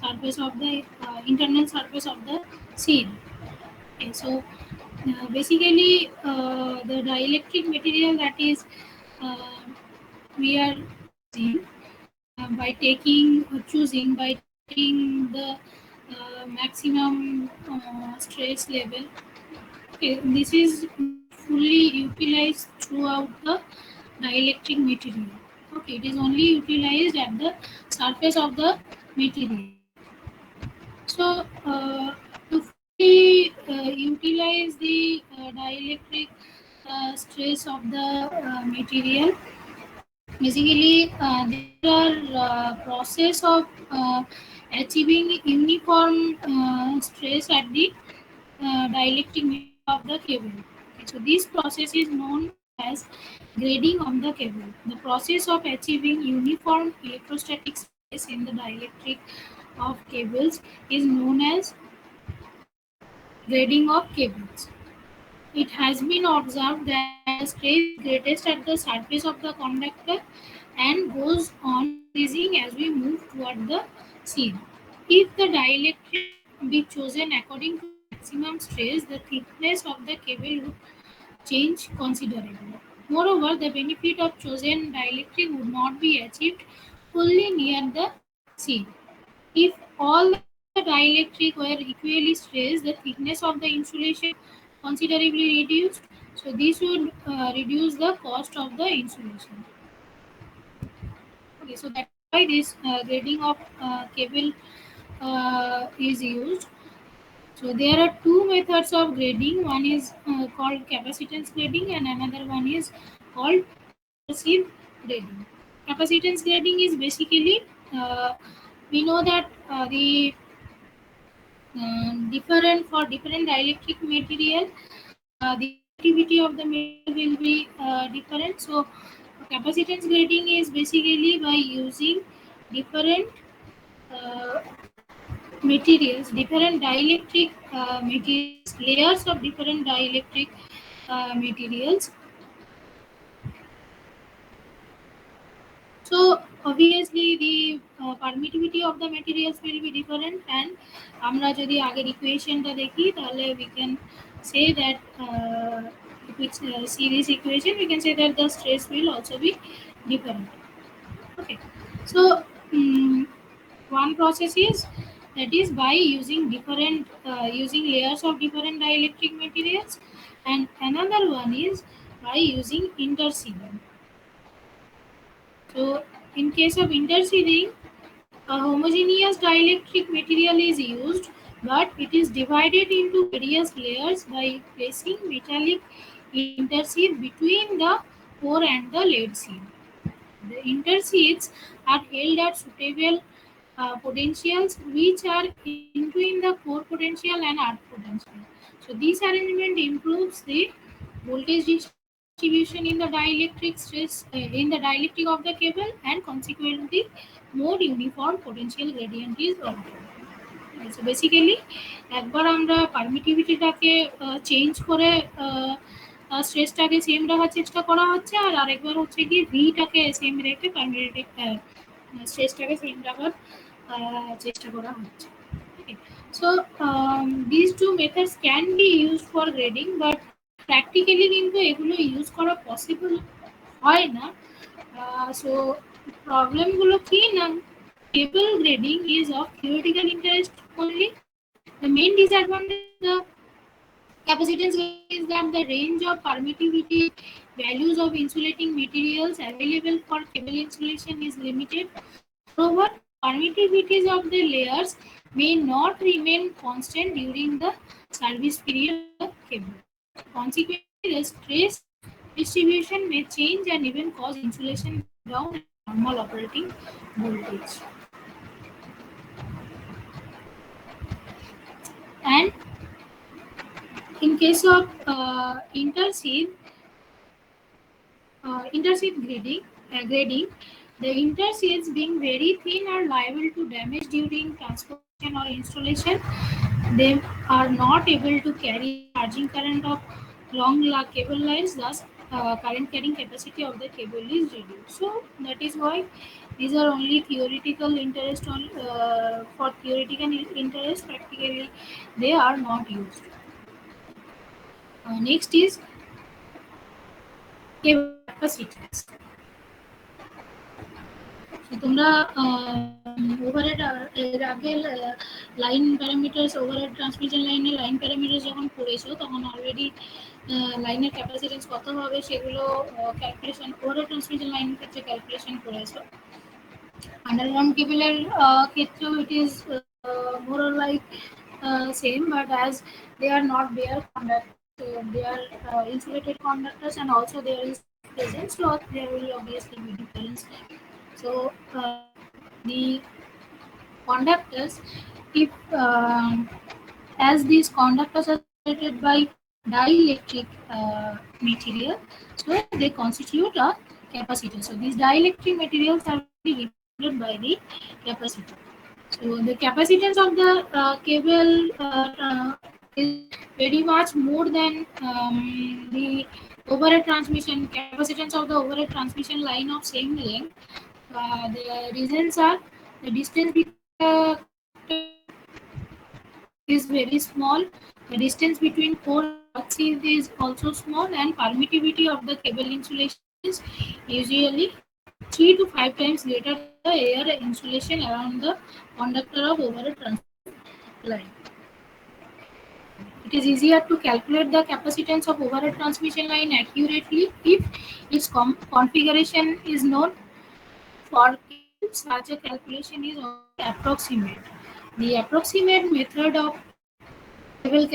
surface of the internal surface of the seed. Okay, so basically the dielectric material that is uh, we are using by taking choosing by taking the maximum stress level. Okay, this is not fully utilized throughout the dielectric material. Okay, it is only utilized at the surface of the material. So, to fully utilize the dielectric stress of the material, basically there are process of achieving uniform stress at the dielectric material of the cable. Okay, so this process is known as grading of the cable. The process of achieving uniform electrostatic stress in the dielectric of cables is known as grading of cables. It has been observed that the stress is greatest at the surface of the conductor and goes on increasing as we move toward the seam. If the dielectric be chosen according to the maximum stress, the thickness of the cable would change considerably. Moreover, the benefit of chosen dielectric would not be achieved fully near the seam. If all the dielectric were equally stressed, the thickness of the insulation considerably reduced. So this would reduce the cost of the insulation. Okay, so that is why this grading of cable is used. So there are two methods of grading. One is called capacitance grading, and another one is called intrusive grading. Capacitance grading is basically we know that the different for different dielectric material, the conductivity of the material will be different. So capacitance grading is basically by using different uh, materials, different dielectric materials, layers of different dielectric materials. So obviously the permittivity of the materials will be different, and আমরা যদি আগের ইকুয়েশনটা দেখি তাহলে we can say that if we see this equation we can say that the stress will also be different. Okay, so one process is that is by using different using layers of different dielectric materials, and another one is by using interseeding. So, in case of interseeding, a homogeneous dielectric material is used, but it is divided into various layers by placing metallic interseed between the core and the lead seed. The interseeds are held at suitable potentials, which are in between the core potential and earth potential. So, this arrangement improves the voltage distribution in the dielectric stress in the dielectric of the cable, and consequently more uniform potential gradient is obtained. So basically একবার আমরা পারমিটিভিটিটাকে change করে স্ট্রেসটাকে same রাখার চেষ্টা করা হচ্ছে, আর আরেকবার হচ্ছে কি ভিটাকে সেম রেখে পারমিটিভ স্ট্রেসটাকে সেম রাখার চেষ্টা করা হচ্ছে. So these two methods can be used for grading, but practically কিন্তু এগুলো ইউজ করা পসিবল হয় না. So প্রবলেমগুলো কি না, cable grading is of theoretical interest only. The main disadvantage of the capacitance grading is that the range of permittivity values of insulating materials available for cable insulation is limited. Moreover, the permittivities of the layers may not remain constant during the service period of the cable. Consequently, the stress distribution may change and even cause insulation breakdown at normal operating voltage. And in case of interseed grading, the interseeds being very thin are liable to damage during transportation or installation. They are not able to carry a charging current of long cable lines, thus current carrying capacity of the cable is reduced. So that is why These are only theoretical interest on for theoretical interest. Practically, they are not used. Next is cable capacitance. So তোমরা overhead এর আগে line parameters overhead transmission লাইনে line parameters যখন পড়েছো তখন already লাইনের capacitance কত হবে সেগুলো ক্যালকুলেশন ওভারহেড ট্রান্সমিশন লাইনের ক্ষেত্রে ক্যালকুলেশন করেছো। Underground cable ক্ষেত্রেও it is more or like same, but as they are not bare conductors, so they are insulated conductors, and also there is presence, so there will obviously be difference. So the conductors, if as these conductors are separated by dielectric material, so they constitute a capacitor. So these dielectric materials are represented by the capacitor. So the capacitance of the cable is very much more than the overhead transmission capacitance of the overhead transmission line of same length. The reasons are the distance between the is very small. The distance between core axes is also small, and permittivity of the cable insulation is usually 3 to 5 times greater than the air insulation around the conductor of overhead transmission line. It is easier to calculate the capacitance of overhead transmission line accurately if its configuration is known. For cable, such a calculation is only approximate. The approximate method of cable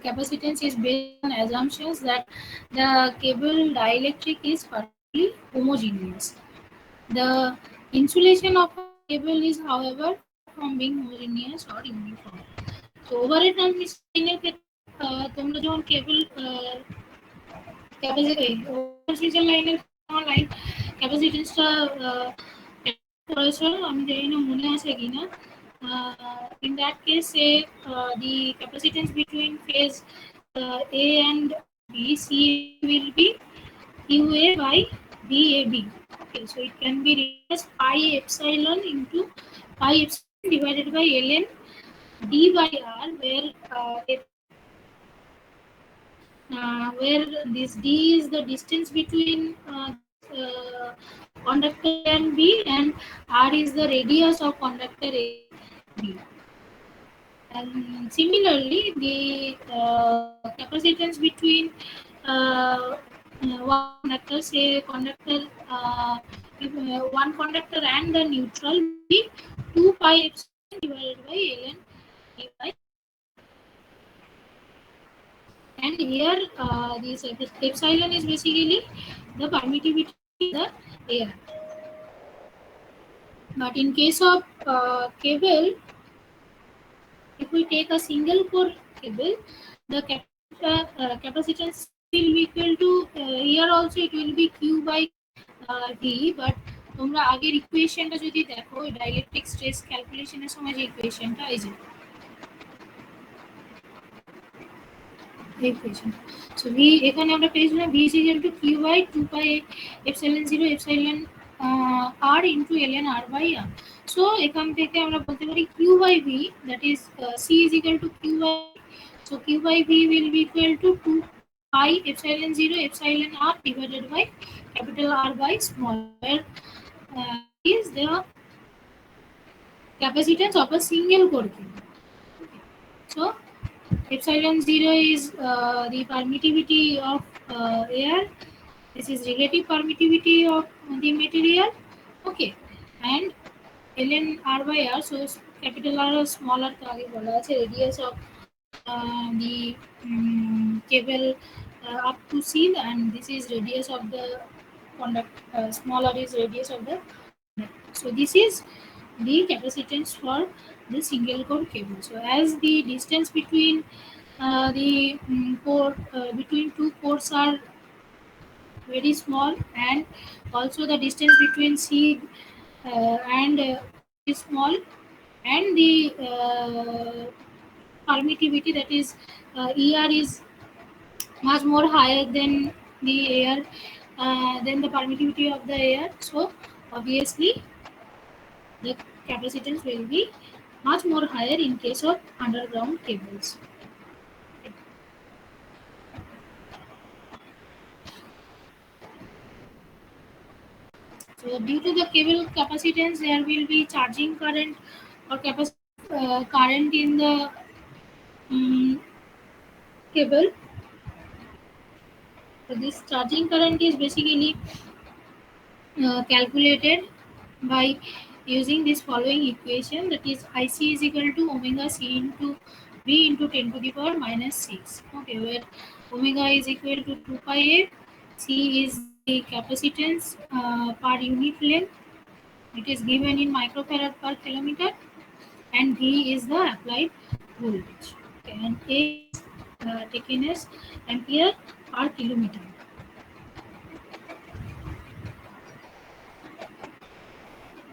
capacitance is based on assumptions that the cable dielectric is perfectly homogeneous. The insulation of a cable is, however, far from being homogeneous or uniform. So, overhead transmission তোমরা যখন কেবল capacity transmission লাইনের line ক্যাপাসিটেন্সটা করেছো আমি জানি না মনে আছে কিনা। In that case, say the capacitance between phase A and B, C will be QA by BAB. Okay, so it can be written as pi epsilon into pi epsilon divided by ln d by r, where this d is the distance between uh, conductor and B, and r is the radius of conductor A B. And similarly, the capacitance between one conductor, say conductor, one conductor and the neutral will be 2 pi epsilon divided by ln d by. And here this epsilon is basically the permittivity of the air. But in case of cable, if we take a single core cable, the capacitance will be equal to here also it will be Q by V, but তোমরা আগের ইকুয়েশনটা যদি দেখো dielectric stress ক্যালকুলেশনের সময় যে ইকুয়েশনটা এই যে equation. So V এখানে আমরা পেয়েছিলাম V is equal to Q by 2 pi epsilon 0 epsilon R into ln R by R. So এখান থেকে আমরা বলতে পারি Q by V, that is C is equal to Q by V. So Q by V will be equal to 2 pi epsilon 0 epsilon R divided by capital R by small, where is the capacitance of a single core cable. So epsilon 0 is the permittivity of air. This is relative permittivity of the material. Okay, and ln R by R, so capital R or small r to आगे बोला है radius of the cable up to C, and this is radius of the conduct. Small r is radius of the conductor. So this is the capacitance for the single core cable. So as the distance between the core between two cores are very small, and also the distance between C and is small, and the permittivity, that is ER, is much more higher than the air, than the permittivity of the air. So obviously the capacitance will be much more higher in case of underground cables. So due to the cable capacitance, there will be charging current or current in the um, cable. So this charging current is basically calculated by using this following equation, that is IC is equal to omega C into V into 10 to the power minus 6. Okay, where omega is equal to 2 pi a, C is the capacitance per unit length. It is given in microfarad per kilometer, and V is the applied voltage. Okay, and A is taken as ampere per kilometer.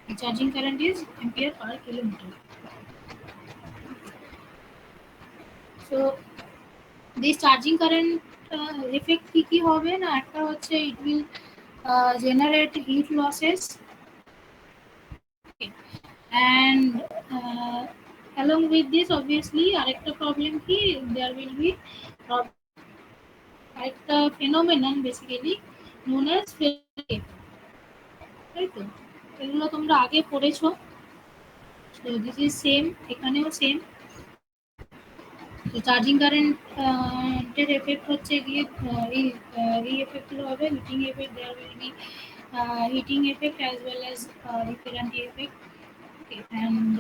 The charging current is ampere per kilometer. So this charging current effect কি হবে না, একটা হচ্ছে it will generate heat losses. Okay. And along with this obviously আরেকটা problem কি, there will be একটা phenomenon basically known as failure, তাই তো? এগুলো তোমরা আগে পড়েছো। So this is same, এখানেও same. তো চার্জিং কারেন্ট এর এফেক্ট হচ্ছে গিয়ে এই এফেক্ট গুলো হবে heating effect, there will be heating effect as well as refrigerant effect. Okay, and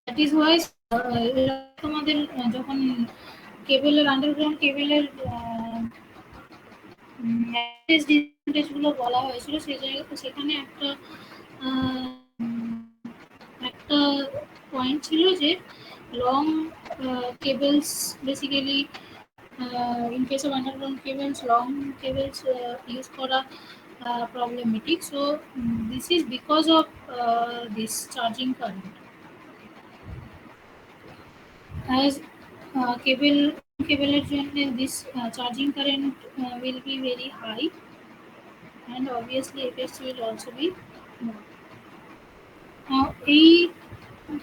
that is why তোমাদের যখন কেবলের আন্ডারগ্রাউন্ড কেবলের ডিসঅ্যাডভান্টেজ গুলো বলা হয়েছিল, সেই জায়গাতে সেখানে আহ, একটা পয়েন্ট ছিল যে long cables basically in case of underground cables, long cables use করা problematic. So this is because of this charging current, as cable এর জন্য this charging current will be very high, and obviously effects will also be more. এই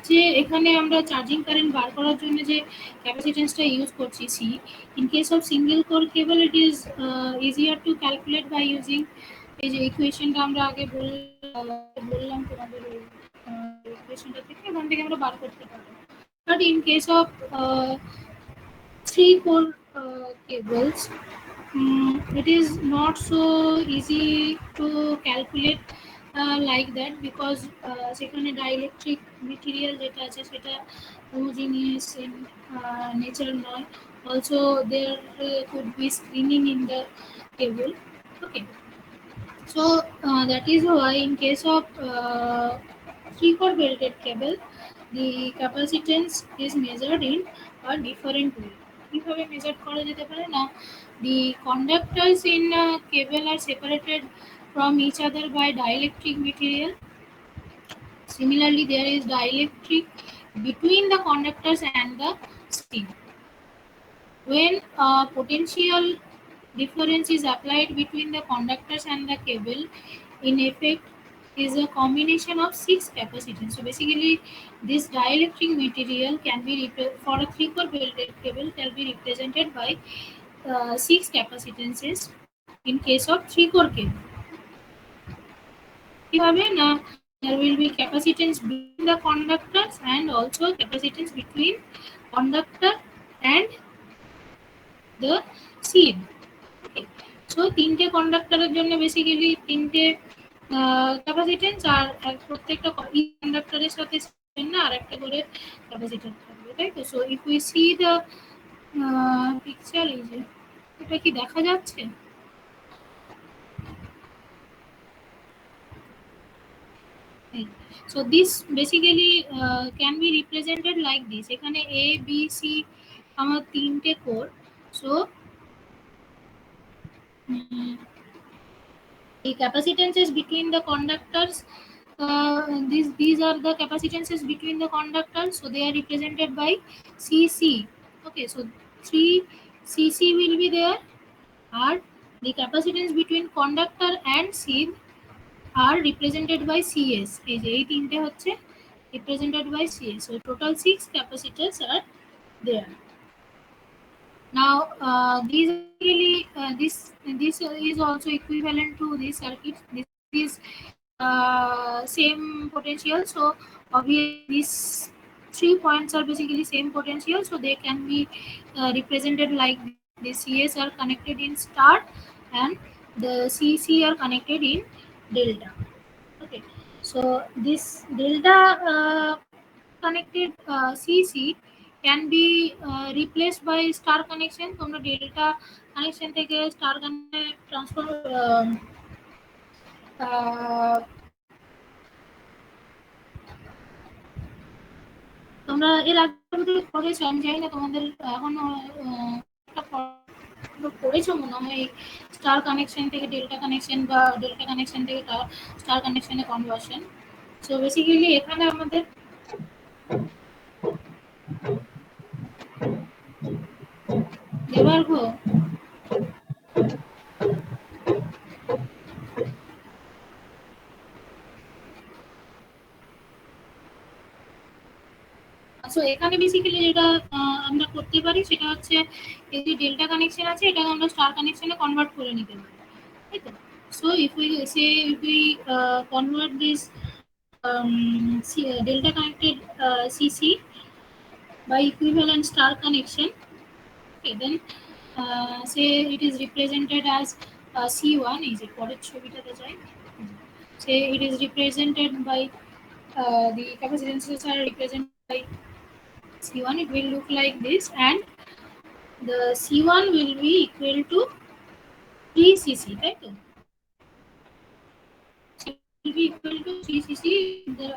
যে এখানে আমরা charging current বার করার জন্য যে ক্যাপাসিট্যান্সটা ইউজ করছি C, in case of single core cable it is easier to calculate by using এই যে ইকুয়েশনটা আমরা আগে বললাম তোমাদের, ওই ইকুয়েশনটা থেকে এখান থেকে আমরা বার করতে পারবো। But in case of three core cables, it is not so easy to calculate like that, because সেখানে dielectric material যেটা আছে সেটা homogeneous in nature নয়, also there could be screening in the cable. Okay, so that is why in case of three-core belted cable, the capacitance is measured in a different way. কিভাবে measure করা যেতে পারে না, the conductors in cable are separated from each other by dielectric material. Similarly, there is dielectric between the conductors and the string. When a potential difference is applied between the conductors and the cable, in effect is a combination of six capacitance. So basically, this dielectric material can be for a three-core belted cable can be represented by six capacitances in case of three-core cable. কিভাবে না, there will be capacitance between the conductors and also capacitance between conductor and the seed. Okay. So তিনটে কন্ডাক্টরের জন্য basically তিনটে capacitance, আর প্রত্যেকটা কন্ডাক্টরের সাথে না আর একটা করে ক্যাপাসিটেন্স থাকবে, তাই তো? So if we see the picture, এই যে এটা কি দেখা যাচ্ছে? So this basically can be represented like this. এখানে A, B, C আমার তিনটে core. So the capacitances between the conductors, these are the capacitances between the conductors, so they are represented by CC. Okay, so 3 CC will be there, or the capacitance between conductor and seed are represented by CS. এই যে এই তিনটে হচ্ছে represented by CS. So total 6 capacitors are there. Now these really this is also equivalent to this circuit. This is same potential. So obviously these 3 points are basically same potential. So they can be represented like the CS are connected in star and the CC are connected in delta. Okay, so this delta connected CC can be replaced by star connection. তোমরা delta connection থেকে star connection transfer তোমরা এর আগে করেছো, আমি জানি না তোমাদের এখনো করেছো মনে হয় স্টার কানেকশন থেকে ডেল্টা কানেকশন বা ডেল্টা কানেকশন থেকে স্টার কানেকশনে কনভার্সন। সো বেসিক্যালি এখানে আমাদের দেবার্ঘ সো এখানে বেসিক্যালি যেটা আমরা করতে পারি সেটা হচ্ছে এই যে ডেল্টা কানেকশন আছে এটাকে আমরা স্টার কানেকশনে কনভার্ট করে নিতে পারি, তাই তো? So if we convert this delta connected CC by equivalent star connection, okay, then say it is represented as C1. Is it পরের ছবিটাতে যাই, say it is represented by the capacitances are represented by C1. It will look like this, and the C1 will be equal to 3cc, right? will be equal to 3cc.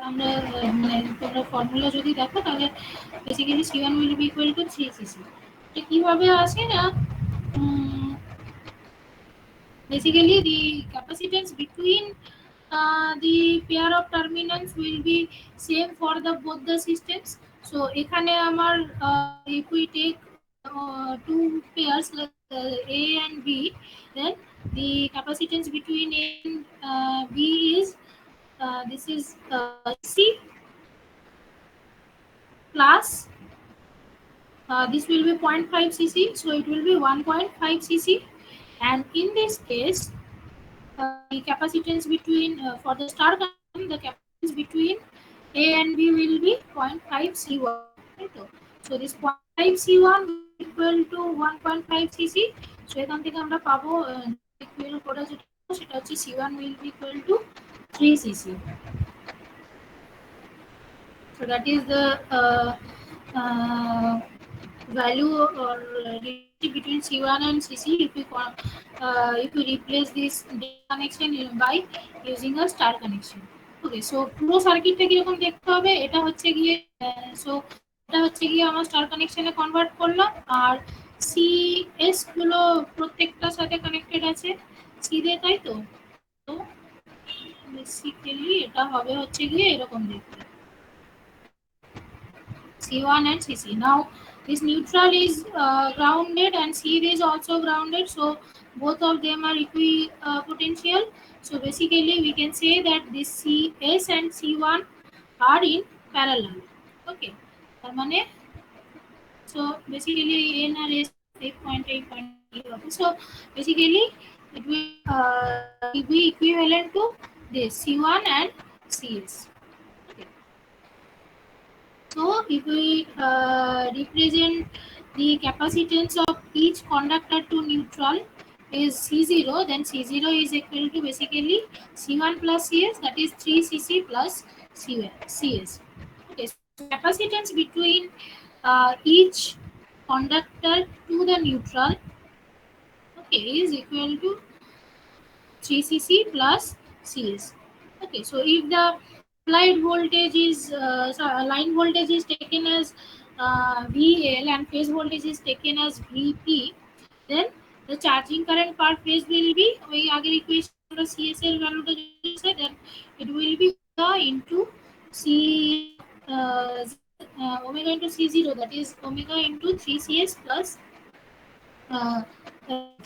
আমরা মানে তোমরা formula যদি দেখো তাহলে basically C1 will be equal to 3cc. এটা কিভাবে আসে না, basically the capacitance between the pair of terminals will be same for the both the systems. So এখানে আমার if we take two pairs like A and B, then the capacitance between A and B is this is C plus this will be 0.5 cc, so it will be 1.5 cc, and in this case the capacitance between for the star connection, the capacitance between A and B will be 0.5 C1, right? So this 0.5 C1 equal to 1.5 cc. So এখান থেকে আমরা পাবো equal করে সেটা হচ্ছে C1 will be equal to 3 cc. So that is the value or relationship between C1 and CC if we replace this connection by using a star connection. Okay, so পুরো সার্কিটটা কিরকম দেখতে হবে, এটা হচ্ছে গিয়ে সো এটা হচ্ছে গিয়ে আমার স্টার কানেকশনে কনভার্ট করলাম, আর সিএস গুলো প্রত্যেকটার সাথে কানেক্টেড আছে সি দিয়ে, তাই তো? তো বেসিক্যালি এটা হবে হচ্ছে গিয়ে এরকম দেখতে C1 and CC. Now this neutral is grounded and C is also grounded, so both of them are equipotential. So basically we can say that this CS and C1 are in parallel. Okay, মানে so basically N and S 8.8. So basically it will be equivalent to this C1 and CS. Okay. So if we represent the capacitance of each conductor to neutral is C0, then C0 is equal to basically C1 plus CS, that is 3cc plus CS. Okay, so capacitance between each conductor to the neutral, okay, is equal to 3cc plus CS. Okay, so if the applied voltage is line voltage is taken as VL and phase voltage is taken as VP, then the charging current per phase will be ওই আগের equation আমরা CS এর ভ্যালুটা দিয়েছে, then it will be into C omega into C0, that is omega into 3CS plus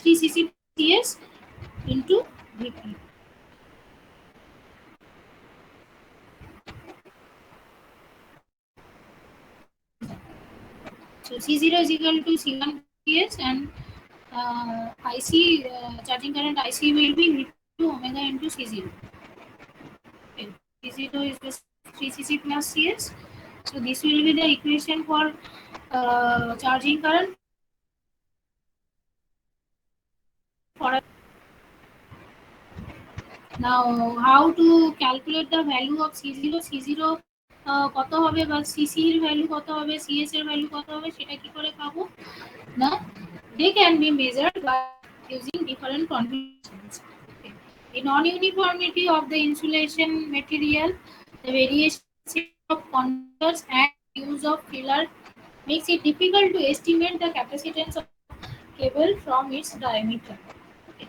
3cc CS into VP. So C0 is equal to C1 CS, and IC charging current IC will be V2 omega into C0. Okay. C0 is the 3cc plus CS. So this will be the equation for charging current for a. Now how to calculate the value of C0? C0 কত হবে বা CC এর value কত হবে, CS এর value কত হবে সেটা কি করে পাবো না? They can be measured by using different configurations. Okay. The non-uniformity of the insulation material, the variation of conductors and use of filler makes it difficult to estimate the capacitance of cable from its diameter. Okay.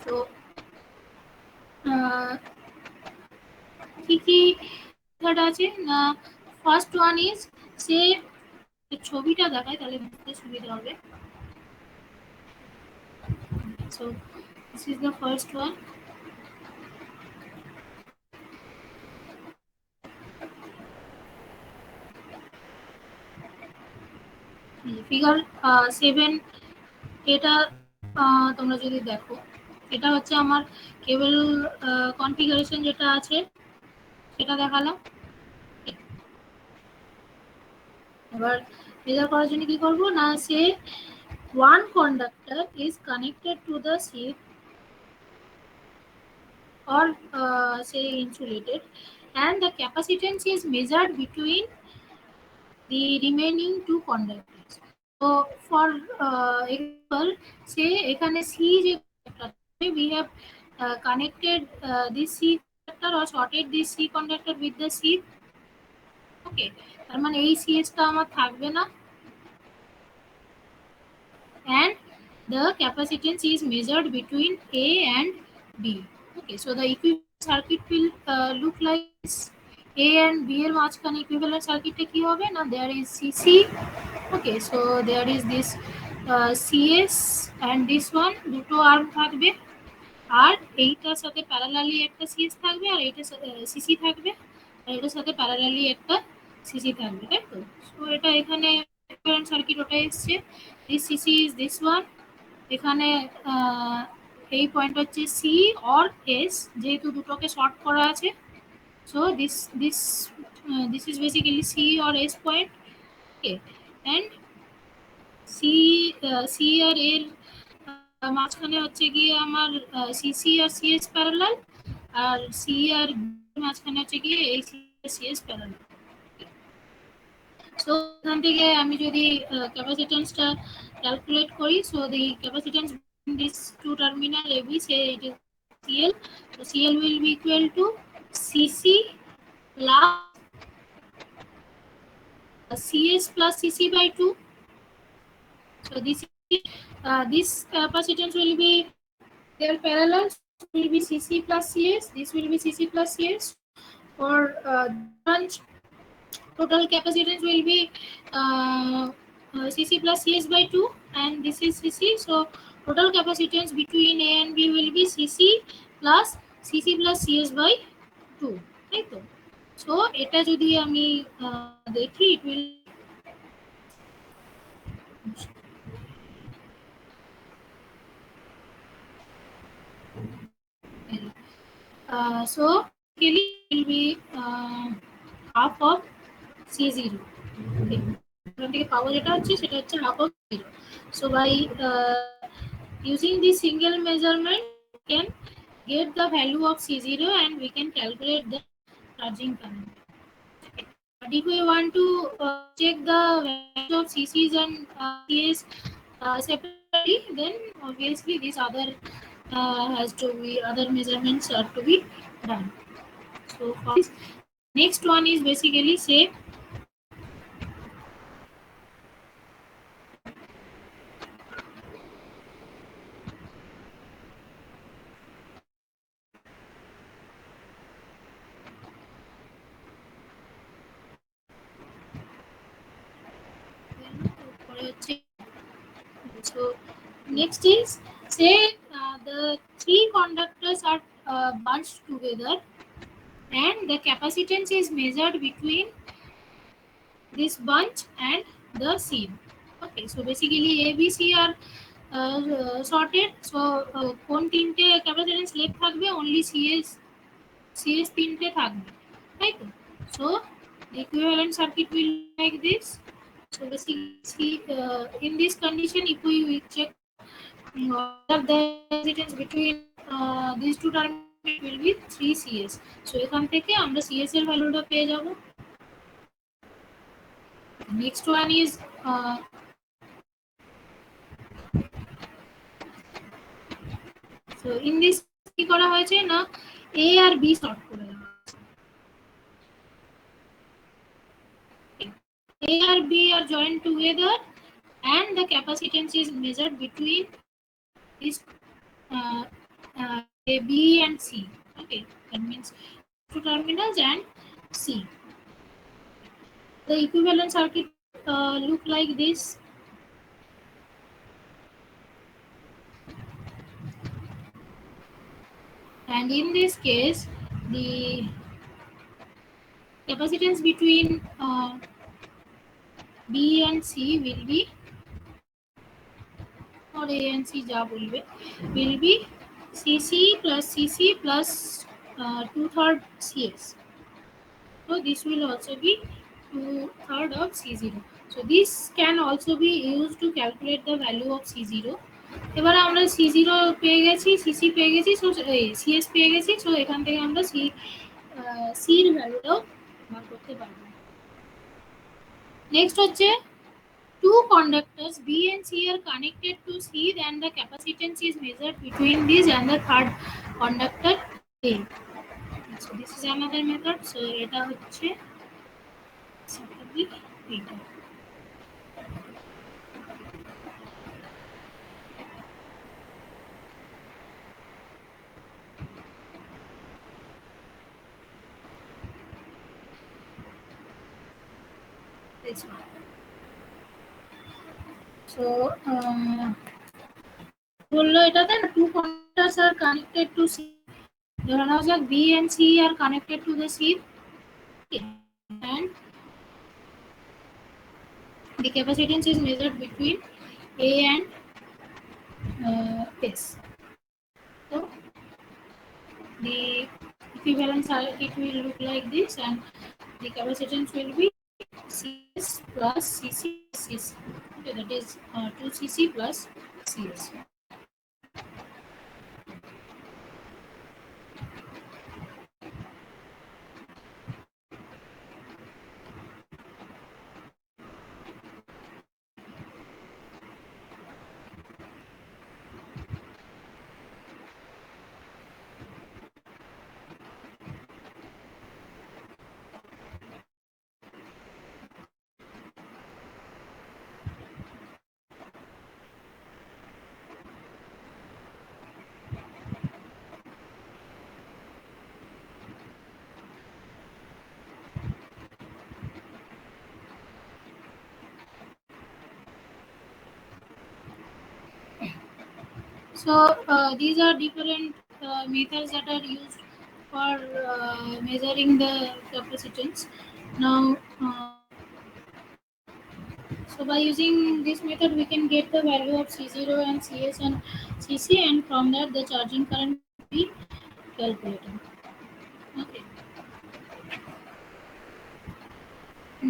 So কি কি method আছে না? First one is সে ছবিটা দেখায় তাহলে বুঝতে সুবিধা হবে। So this is the first one. Figure 7 এটা তোমরা যদি দেখো, এটা হচ্ছে আমার কেবল কনফিগারেশন যেটা আছে সেটা দেখালাম। এবার মেজার করার জন্য কি করব না, say one conductor is connected to the ship or say insulated, and the capacitance is measured between the remaining two conductors. So for example, say এখানে C যে we have connected this C conductor or shorted this C conductor with the C. Okay, তার মানে এই CS টা আমার থাকবে না, and the capacitance is measured between A and B. Okay, so the equivalent circuit will look like this. A and B এর মাঝখানে equivalent circuit টা কি হবে না, there is CC. Okay, so there is this CS and this one দুটো arm থাকবে, আর এইটার সাথে প্যারালালি একটা সিএস থাকবে, আর এইটার সাথে সিসি থাকবে, আর এটার সাথে প্যারালালি একটা সিসি থাকবে, তাই তো? সো এটা এখানে সার্কিট ওটা এসছে, this CC is this one, এখানে এই পয়েন্ট হচ্ছে সি অর এস, যেহেতু দুটোকে শর্ট করা আছে। So this this this is basically C or S point. Okay, and C C R এর মাঝখানে হচ্ছে গিয়ে আমার সিসি আর সিএস প্যারালাল, আর সি আর মাঝখানে হচ্ছে গিয়ে এই সিএস প্যারালাল। সো এখান থেকে আমি যদি ক্যাপাসিট্যান্সটা ক্যালকুলেট করি, so the capacitance this to terminal AB, say it is CL, so CL will be equal to CC plus CS plus CC by 2. So this capacitance will be their parallel, will be CC plus CS, this will be CC plus CS. For total capacitance will be CC plus CS by 2, and this is CC. So total capacitance between A and B will be CC plus CS by 2, তাই তো? So এটা যদি আমি দেখি, it will so it will be half of C0. Okay, এখান থেকে পাওয়া যেটা হচ্ছে সেটা হচ্ছে half of 0. So by using this single measurement we can get the value of C0 and we can calculate the charging current. But if we want to check the value of CCs and CS separately, then obviously these other other measurements are to be done. So for this, next one is basically say so next is say the three conductors are bunched together and the capacitance is measured between this bunch and the seed. Okay, so basically A, B, C are sorted. So কোন তিনটে capacitance left থাকবে, only CS তিনটে থাকবে, তাই তো? So the equivalent circuit will look like this. So basically see, in this condition if we check whether the capacitance between these two terminals, it will be 3CS. So এখান থেকে আমরা CS এর ভ্যালুটা পেয়ে যাব। Next one is so in this কি করা হয়েছে না, A আর B শর্ট করে দেওয়া হয়েছে। A R B are joined together and the capacitance is measured between these A, B and C. Okay, that means two terminals and C. The equivalent circuit look like this. And in this case, the capacitance between B and C will be, or A and C ja bolbe, will be CC plus CC plus 2/3 CS. So this will also be 2/3 of C0. So this can also be used to calculate the value of C0. এবারে আমরা C0 পেয়ে গেছি, CC পেয়ে গেছি, so CS পেয়ে গেছি, so এখান থেকে আমরা C এর ভ্যালুটাও বার করতে পারবো। নেক্সট হচ্ছে two conductors B and C are connected to C, and the capacitance is measured between these and the third conductor A. So this is another method. So এটা হচ্ছে এটা। This one. So বললো এটাতে two conductors are connected to C. ধরে নেওয়া যাক B and C are connected to the C, and the capacitance is measured between A and S. So the equivalent circuit will look like this, and the capacitance will be CS plus CC CC. Okay, that is 2CC plus CS. So these are different methods that are used for measuring the capacitance. Now, so by using this method, we can get the value of C0 and CS and CC, and from that the charging current will be calculated. Okay.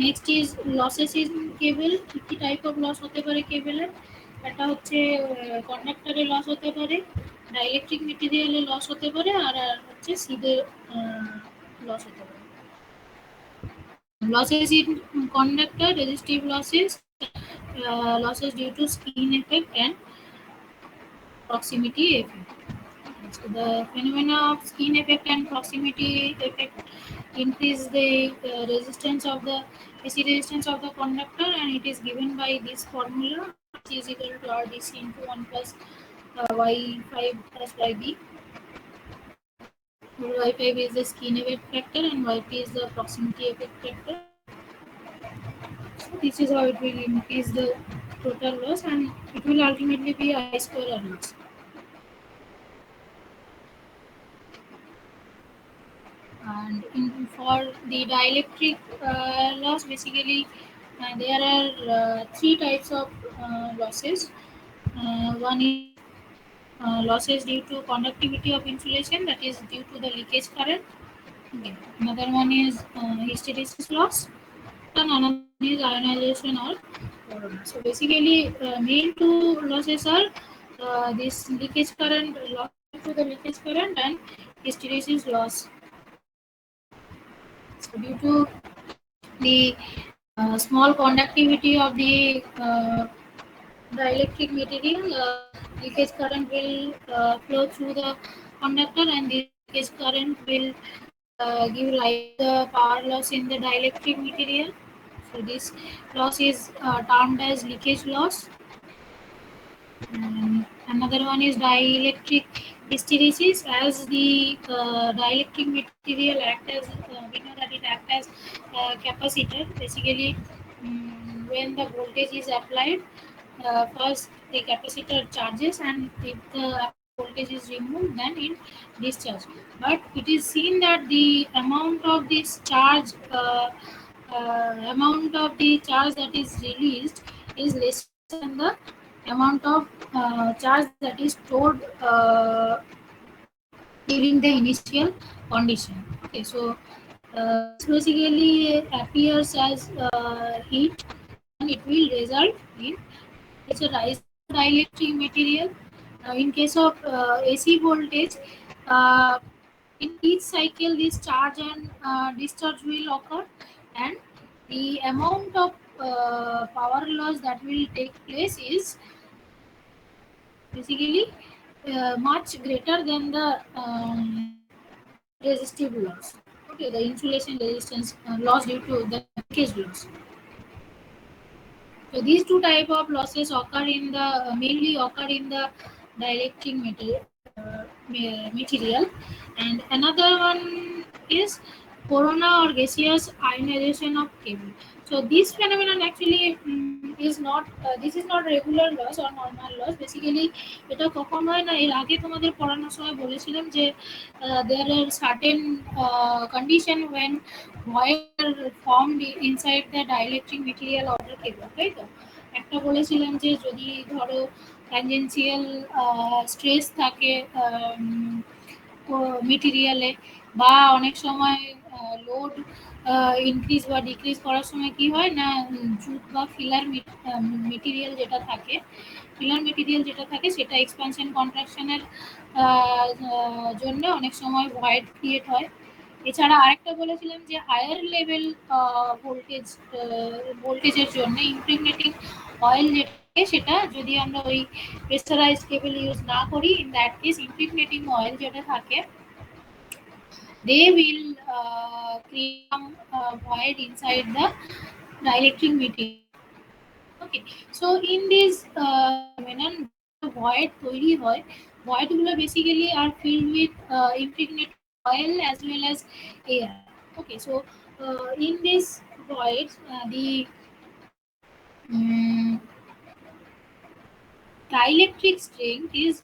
Next is losses in cable. কি type of loss হতে পারে কেবলের? একটা হচ্ছে কন্ডাক্টরে loss হতে পারে, dielectric মেটেরিয়ালে loss হতে পারে, আর হচ্ছে সিদের লস হতে পারে। Losses in conductor, resistive losses, losses due to skin effect and proximity effect. So the phenomena of skin effect and proximity effect increase the resistance of the AC resistance of the conductor, and it is given by this formula, which is equal to RDC into 1 plus Y5 plus YB. Y5 is the skin effect factor and YP is the proximity effect factor. So this is how it will increase the total loss, and it will ultimately be I square R loss. And for the dielectric loss, basically There are three types of losses. One is losses due to conductivity of insulation, that is due to the leakage current. Okay. Another one is hysteresis loss, and another one is ionization or corona. So basically, main two losses are this leakage current loss due to the leakage current and hysteresis loss. So due to the small conductivity of the dielectric material, leakage current will flow through the conductor, and this leakage current will give rise to the power loss in the dielectric material. So this loss is termed as leakage loss. Another one is dielectric hysteresis, as the dielectric material act as we know that it act as capacitor. Basically, when the voltage is applied, first the capacitor charges, and if the voltage is removed, then it discharges. But it is seen that the amount of the charge that is released is lesser than the amount of charge that is stored during the initial condition. Okay, so this basically appears as heat, and it will result in temperature rise in the dielectric material. In case of AC voltage, uh, in each cycle this charge and discharge will occur, and the amount of power loss that will take place is basically much greater than the resistive loss. Okay, the insulation resistance loss due to the leakage loss. So these two type of losses occur in the mainly occur in the dielectric material, and another one is corona or gaseous ionization of cable. So this phenomenon actually is not this is not regular loss or normal loss. Basically, এটা কখন হয় না, এর আগে তোমাদের পড়ানোর সময় বলেছিলাম যে there are certain condition when void are formed inside the dielectric material of the cable, তাই তো? একটা বলেছিলাম যে যদি ধরো ট্যানজেনশিয়াল স্ট্রেস থাকে মেটেরিয়ালে, বা অনেক সময় লোড ইনক্রিজ বা ডিক্রিজ করার সময় কি হয় না, জুট বা মেটেরিয়াল যেটা থাকে ফিলার মেটেরিয়াল যেটা থাকে সেটা এক্সপানশন কন্ট্রাকশনের জন্য অনেক সময় ভয়েড ক্রিয়েট হয়। এছাড়া আরেকটা বলেছিলাম যে হায়ার লেভেল ভোল্টেজের জন্য ইমপ্রেগনেটিং অয়েল যেটা থাকে, সেটা যদি আমরা ওই প্রেসারাইজড কেবল ইউজ না করি, ইন দ্যাট কেস ইমপ্রেগনেটিং অয়েল যেটা থাকে, they will create some void inside the dielectric material. Okay, so in this phenomenon, void তৈরি হয়, void গুলো basically are filled with impregnated oil as well as air. Okay, so in this void, the um, dielectric strength is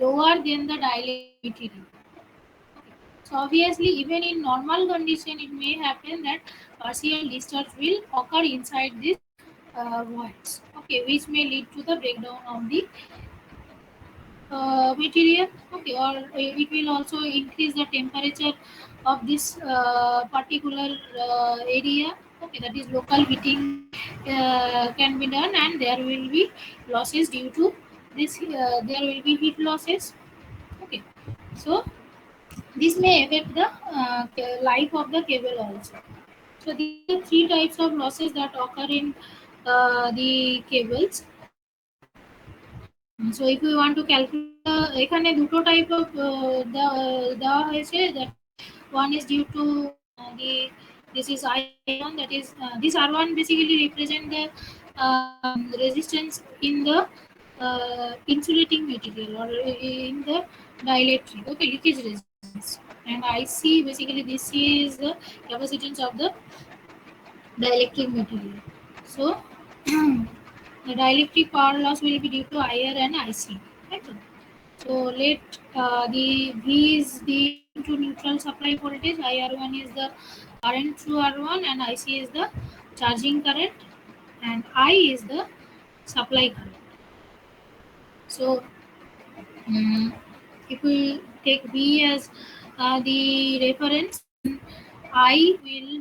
lower than the dielectric material. So obviously, even in normal condition, it may happen that partial discharge will occur inside these voids. Okay, which may lead to the breakdown of the material. Okay, or it will also increase the temperature of this particular area. Okay, that is local heating can be done, and there will be losses due to this. There will be heat losses. Okay, so this may affect the life of the cable also. So these are three types of losses that occur in the cables. So if we want to calculate, এখানে দুটো type of দেওয়া হয়েছে, that one is due to the this is I1, that is this R1 basically represent the resistance in the insulating material or in the dielectric, okay, leakage resistance, and IC basically this is the capacitance of the dielectric material. So the dielectric power loss will be due to IR and IC. Right? So let the V is the into neutral supply voltage, IR1 is the current through R1, and IC is the charging current, and I is the supply current. So if we take V as the reference, then I will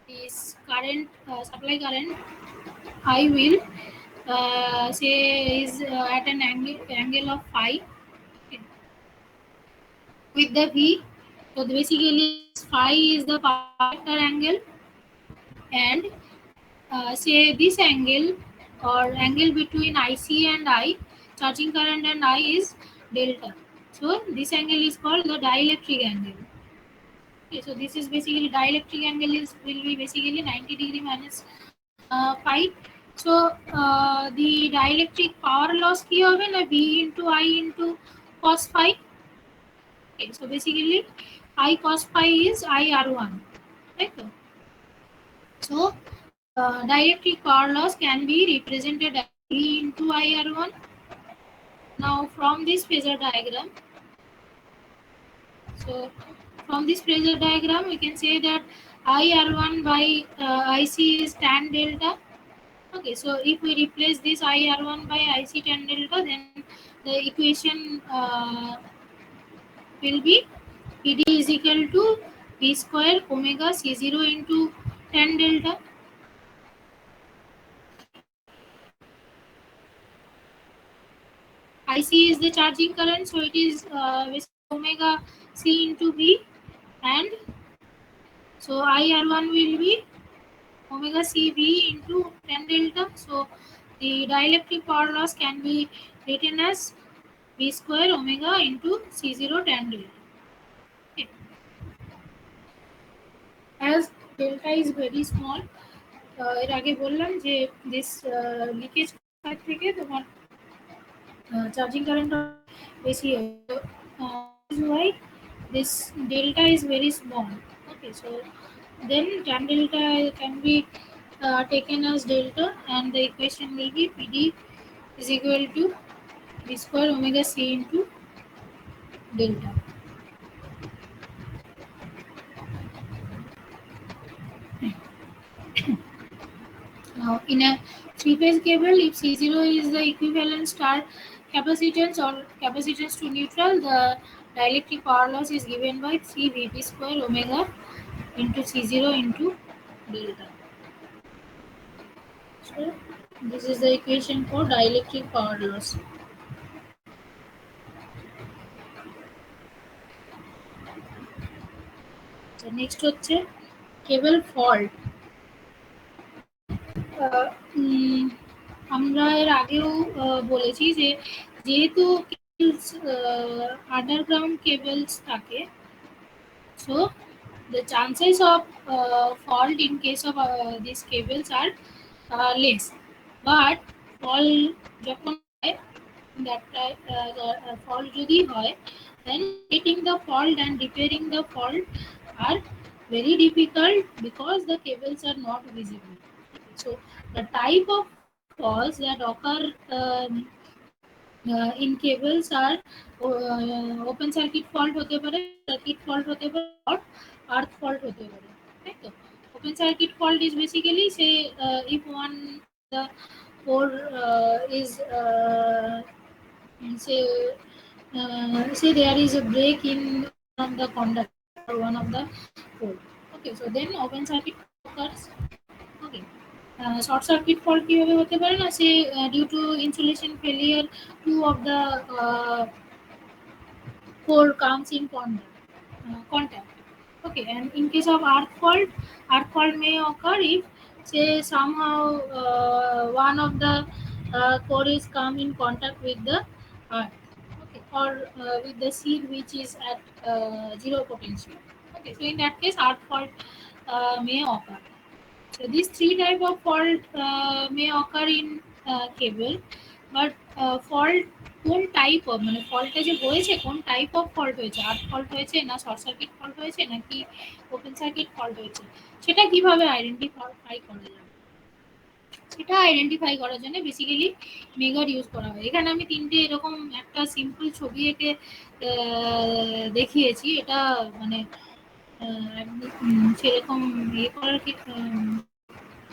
this current supply current I will say is at an angle of phi with the V. So basically phi is the power factor angle, and say this angle or angle between IC and I, charging current and I is delta. So this angle is called the dielectric angle. Okay, so this is basically dielectric angle is will be basically 90 degree minus phi. So the dielectric power loss কি হবে না V into I into cos phi. Okay, so basically I cos phi is IR1, right? So dielectric power loss can be represented as V into IR1. Now from this phasor diagram, so from this phasor diagram we can say that IR1 by IC is tan delta. Okay, so if we replace this IR1 by IC tan delta, then the equation will be PD is equal to V square omega C0 into tan delta. IC is the charging current, so it is omega C into V, and so IR1 will be omega CV into tan delta. So the dielectric power loss can be written as V square omega into C0 tan delta. Okay. As delta is very small, এর আগে বললাম যে this leakage থেকে তোমার charging current বেশি হয়. So, is why this delta is very small. Okay, so then tan delta can be taken as delta, and the equation will be PD is equal to V square omega C into delta. Now, in a three-phase cable, if C0 is the equivalent star capacitance or capacitance to neutral, the dielectric power loss is given by 3 Vp square omega into C0 into delta. So, this is the equation for dielectric power loss. The next হচ্ছে cable fault. আমরা এর আগেও বলেছি যে যেহেতু cables underground cables থাকে, so the chances of fault in case of these cables are less, but fall যখন হয় that fault যদি হয়, then getting the fault and repairing the fault are very difficult because the cables are not visible. So the type of faults that occur in cables are open circuit fault হতে পারে, circuit fault হতে পারে, or earth fault হতে পারে, তাই তো? Open circuit fault is basically say if one the core is say say there is a break in one of the conductor or one of the pole. Okay, so then open circuit occurs. Okay. Short circuit fault কিভাবে হতে পারে না, সে due to insulation failure two of the core comes in contact. Okay, and in case of earth fault may occur if say somehow one of the core is come in contact with the earth, okay, or with the seed which is at zero potential. Okay, so in that case earth fault may occur. So these three type of fault may occur in cable, but fault কোন type of মানে ফল্টটা যে হয়েছে কোন type of fault হয়েছে, আর্থ fault হয়েছে না short circuit fault হয়েছে নাকি ওপেন সার্কিট ফল্ট হয়েছে, সেটা কিভাবে আইডেন্টিফাই করা যাবে? সেটা আইডেন্টিফাই করার জন্য বেসিক্যালি মেগার ইউজ করা হয়। এখানে আমি তিনটে এরকম একটা সিম্পল ছবি এঁকে দেখিয়েছি। এটা মানে সেরকম ইয়ে করার কি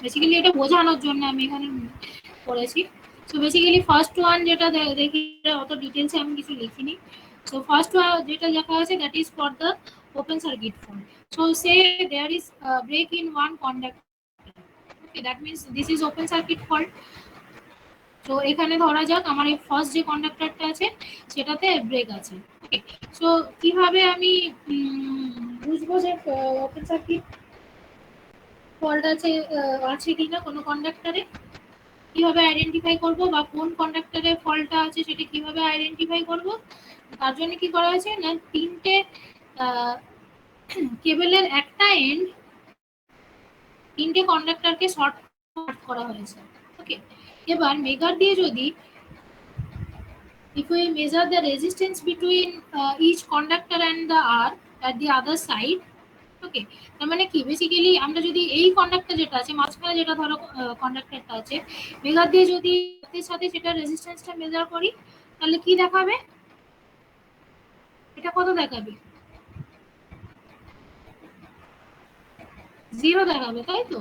বেসিক্যালি এটা বোঝানোর জন্য আমি এখানে করেছি। সো বেসিক্যালি ফার্স্ট ওয়ান যেটা দেখি, অত ডিটেলসে আমি কিছু লিখিনি। সো ফার্স্ট ওয়ান যেটা লেখা আছে, that is for the open circuit fault. So say there is break in one conductor, okay, that means this is open circuit fault. তো এখানে ধরা যাক আমার এই ফার্স্ট যে কন্ডাক্টরটা আছে সেটাতে ব্রেক আছে, ওকে। সো কিভাবে আমি বুঝবো যে ওপেন সার্কিট ফল্ট আছে আছে কিনা কোনো কন্ডাক্টরে, কিভাবে আইডেন্টিফাই করব, বা কোন কন্ডাক্টরে ফল্টটা আছে সেটা কিভাবে আইডেন্টিফাই করব? তার জন্য কি করা হয়েছে না, তিনটে কেবলের একটা এন্ড তিনটে কন্ডাক্টরকে শর্ট করা হয়েছে, ওকে। এবার মেগার দিয়ে যদি if we measure the resistance between each conductor and the R at the other side, ওকে, তার মানে কি বেসিক্যালি আমরা যদি এই কন্ডাক্টর যেটা আছে মাঝখানে, যেটা ধরো কন্ডাক্টরটা আছে, মেগার দিয়ে যদি এর সাথে সেটা রেজিস্ট্যান্সটা মেজার করি, তাহলে কি দেখাবে? এটা কত দেখাবে? 0 দেখাবে, তাই তো?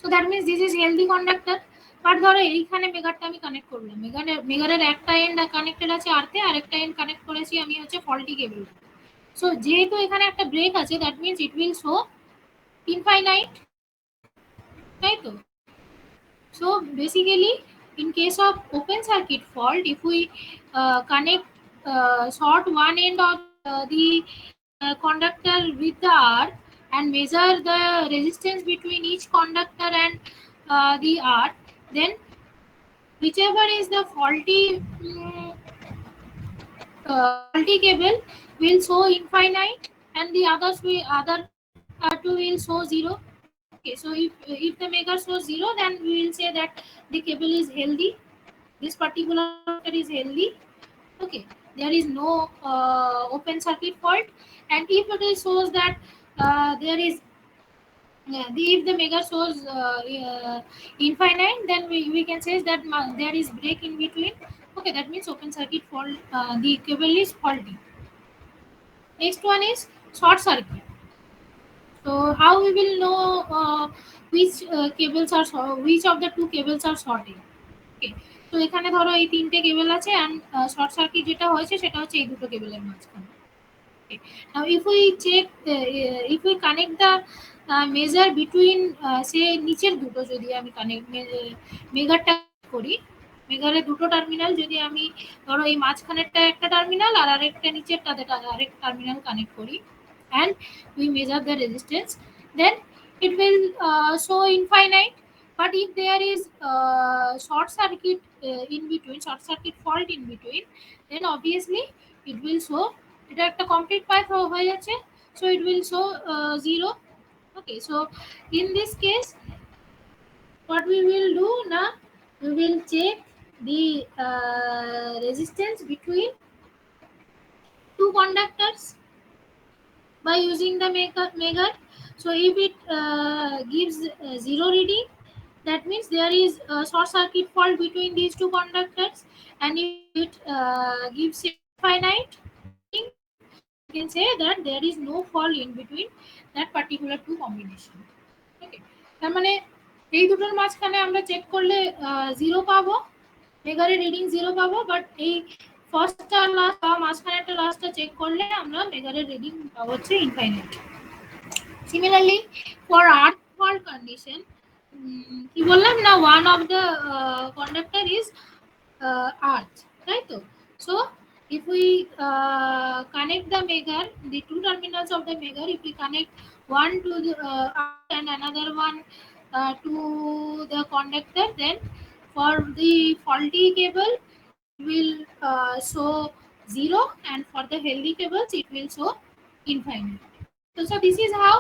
So that means this is healthy conductor. But ধরো এইখানে মেগারটা আমি কানেক্ট করলাম, মেগারের একটা এন্ড কানেক্টেড আছে আরতে, আর একটা এন্ড কানেক্ট করেছি আমি হচ্ছে ফল্টি কেবল। সো যেহেতু এখানে একটা ব্রেক আছে, that means it will show infinite, তাই তো? So basically, in case of open circuit fault, if we connect short one end of the conductor with the R and measure the resistance between each conductor and the R, then whichever is the faulty cable will show infinite, and the other two will show 0. Okay, so if the measure shows 0, then we will say that the cable is healthy. This particular conductor is healthy. Okay, there is no open circuit fault. And if it shows that there is if the measure shows infinite, then we can say that there is break in between. Okay, that means open circuit fault. The cable is faulty. Next one is short circuit. So how we will know which cables are which of the two cables are shorting? Okay. তো এখানে ধরো এই তিনটে কেবল আছে, and short circuit যেটা হয়েছে সেটা হচ্ছে এই দুটো কেবলের মাঝখানে। Okay. Now if we check if we connect the measure between say নিচের দুটো যদি আমি কানেক্ট মেগারটা করি, মেগারের দুটো টার্মিনাল যদি আমি ধরো এই মাঝখানেরটা একটা টার্মিনাল আর আরেকটা নিচেরটাতে আরেকটা টার্মিনাল কানেক্ট করি, and we measure the resistance, then it will show infinite. But if there is short circuit in between, short circuit fault in between, then obviously it will show এটা একটা complete path হয়ে যাচ্ছে, so it will show 0. Okay, so in this case what we will do now, we will check the resistance between two conductors by using the measure. So if it gives 0 reading, that means there is a short circuit fault between these two conductors. And if it gives infinite reading, you can say that there is no fault in between that particular two combination. Okay, তার মানে এই দুটোর মাঝখানে আমরা check করলে 0 পাবো, মেগারের reading 0 পাবো, but এই ফার্স্টটা লাস্ট বা মাঝখানেরটা লাস্টটা চেক করলে আমরা মেগারের রিডিং পাবো হচ্ছে infinite. Similarly for earth fault condition, কি বললাম না, one of the conductor is earth, তাই তো? So if we connect the megar, the two terminals of the megar, if we connect one to the earth and another one to the conductor, then for the faulty cable it will show 0, and for the healthy cables it will show infinite. So this is how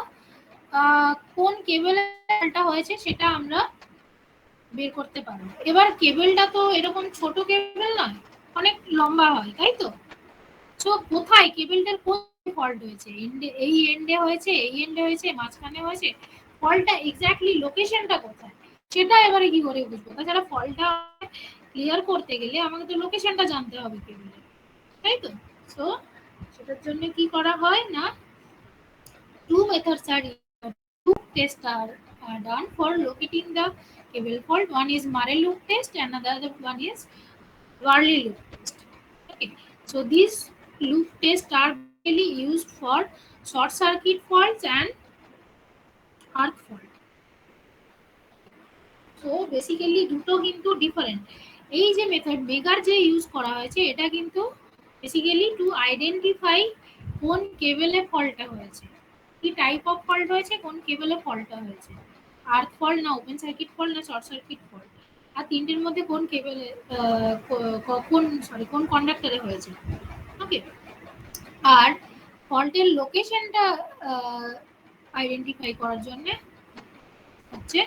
কোন কেবলটা হয়েছে সেটা আমরা বের করতে পারবো। এবার কেবলটা তো এরকম ছোট কেবল নয়, অনেক লম্বা হয়, তাই তো? সো কোথায় কেবলটার কোথায় ফল্ট হয়েছে, এই এন্ডে হয়েছে, এই এন্ডে হয়েছে, মাঝখানে হয়েছে, ফল্টটা এক্স্যাক্টলি লোকেশনটা কোথায় সেটা এবারে কি করে বুঝবো? তাছাড়া ফল্টটা ক্লিয়ার করতে গেলে আমাকে তো লোকেশনটা জানতে হবে কেবলের, তাই তো? সো সেটার জন্য কি করা হয় না, two methods are two tests are done for locating the cable fault. One is Marey-Loop test and another one is Warley-Loop test. Okay, so these loop tests are basically used for short circuit faults and arc fault. So basically দুটো কিন্তু different. এই যে method মেগার যে use করা হয়েছে এটা কিন্তু basically to identify কোন কেবলে ফল্টটা হয়েছে, কি টাইপ অফ ফল্ট হয়েছে, কোন কেবলে ফল্টটা হয়েছে, আর্থ ফল্ট না ওপেন সার্কিট ফল্ট না শর্ট সার্কিট ফল্ট, আর তিনটের মধ্যে কোন কেবলে কোন কন্ডাক্টরে হয়েছে। ওকে, আর ফল্টের লোকেশনটা আইডেন্টিফাই করার জন্য হচ্ছে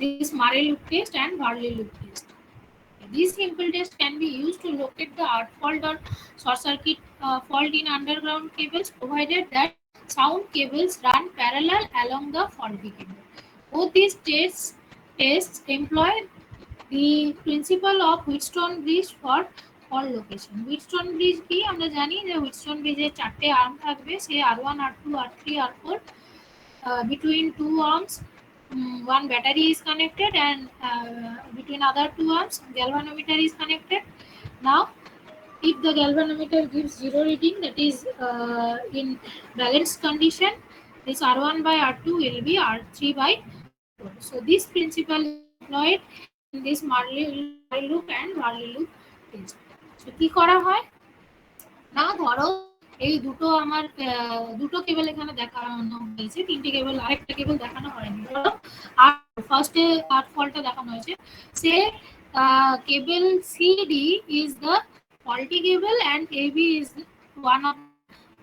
this Marey-Loop test and Warley-Loop test. These simple tests can be used to locate the arc fault or short circuit fault in underground cables, provided that sound cables run parallel along the faulty cable. Both these tests employ the principle of Wheatstone bridge for fault location. Wheatstone bridge কি আমরা জানি যে Wheatstone bridge এর চারটে arm থাকবে, সে R1 R2 R3 R4 between two arms. One battery is connected and between other two arms galvanometer is connected. Now if the galvanometer gives zero reading, that is in balanced condition, this R1 by R2 will be R3 by R4. So this principle is employed in this Marey-Loop and Warley-Loop test. So কি করা হয় না, ধরো এই দুটো আমার দুটো কেবল এখানে দেখানো হয়েছে, তিনটে কেবল, আরেকটা কেবল দেখানো হয়নি। ধরো আর ফার্স্টে আর্থ ফল্টটা দেখানো হয়েছে, say cable CD is the faulty cable and AB is one of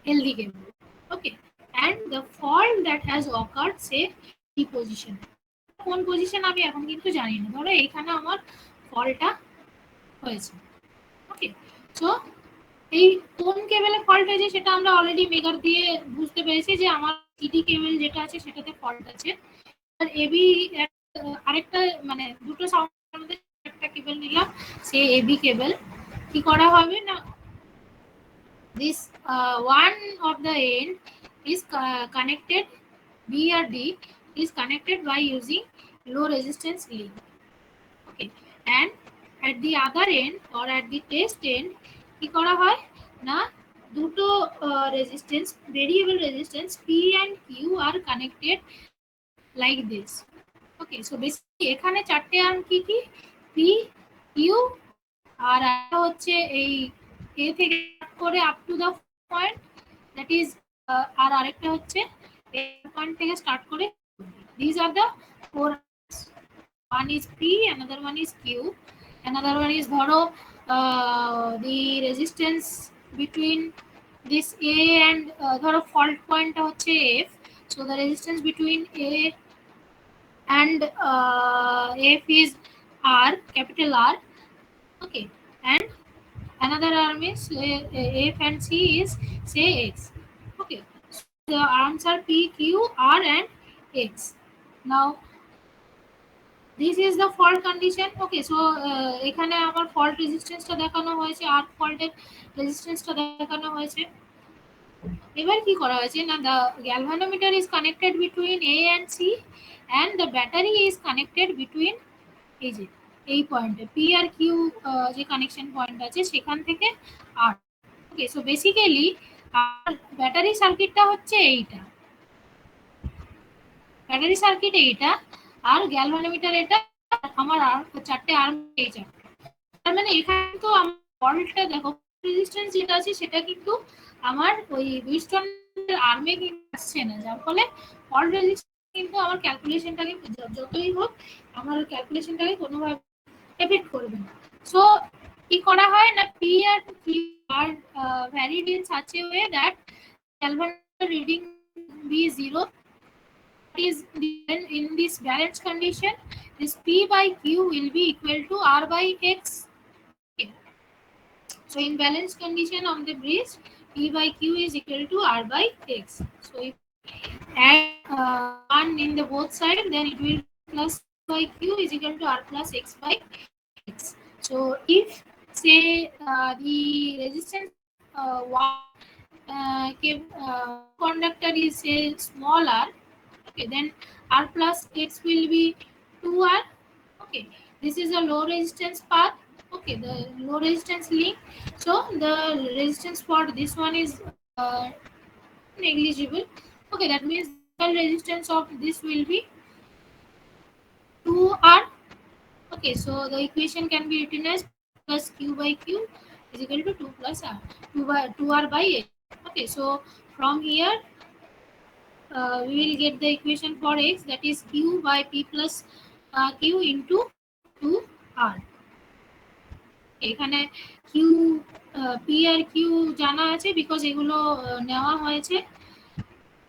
healthy cable. Okay, and the fault that has occurred say D position. কোন পজিশন আমি এখন কিন্তু জানি না, ধরো এখানে আমার ফল্টটা হয়েছে। ওকে, সো এই কোন কেবলে ফল্ট হয়েছে সেটা আমরা অলরেডি মেগার দিয়ে বুঝতে পেরেছি যে আমার সিডি কেবল যেটা আছে সেটাতে ফল্ট আছে, আর এবি আরেকটা মানে দুটো সাউন্ডের মধ্যে একটা কেবল নিলাম, সে এবি কেবল। কি করা হবে না, this one of the end is connected, B or D is connected by using low resistance link. Okay, and at the other end or at the test end কি করা হয় না, দুটো resistance, variable resistance P and Q are connected like this. Okay, so basically এখানে চারটে arm কি কি, P Q আর একটা হচ্ছে এই A থেকে করে up to the point, that is আর আরেকটা হচ্ছে এই পয়েন্ট থেকে স্টার্ট করে। these are the four, one is P, another one is Q, another one is ধরো the resistance between this A and ধরো fault point হচ্ছে F, so the resistance between A and F is R, capital R. Okay, and another arm is F and C is say X. Okay, so the arms are P, Q, R and X. Now this is the fault condition. Okay, so এখানে আমার fault resistance টা দেখানো হয়েছে, arc fault এর resistance টা দেখানো হয়েছে। এবার কি করা হয়েছে না, the galvanometer is connected between A and C and the battery is connected between এই যে এই পয়েন্টে P আর Q যে কানেকশন পয়েন্ট আছে সেখান থেকে আর। ওকে, সো বেসিক্যালি ব্যাটারি সার্কিটটা হচ্ছে এইটা, ব্যাটারি সার্কিট এইটা, আর গ্যালভানোমিটার এটা, আমার আর চারটে আর্ম এই চারটে। তার মানে এখানে তো আমার ফল্টটা দেখো, রেজিস্ট্যান্স যেটা আছে সেটা কিন্তু আমার ওই হুইটস্টোন আর্মে কিন্তু আসছে না, যার ফলে ফল্ট রেজিস্ট্যান্স কিন্তু আমার ক্যালকুলেশনটাকে যতই হোক আমার ক্যালকুলেশনটাকে কোনোভাবে এফেক্ট করবে না। সো কি করা হয় না, P R Q are varied in such a way that galvanometer reading be 0 is in this balance condition, this P by Q will be equal to R by X. Okay. So in balance condition of the bridge, P by Q is equal to R by X. So if add 1 in the both side, then it will plus by Q is equal to R plus X by X. So if say the resistance conductor is a small r, okay, then r plus x will be 2r. Okay, this is a low resistance path. Okay, the low resistance link. So the resistance for this one is negligible. Okay, that means the resistance of this will be 2r. Okay, so the equation can be written as plus q by q is equal to 2 plus r, 2r by a. Okay, so from here we will get the equation for x, that is q by p plus q into 2r. এখানে Q P R Q জানা আছে because এগুলো নেওয়া হয়েছে।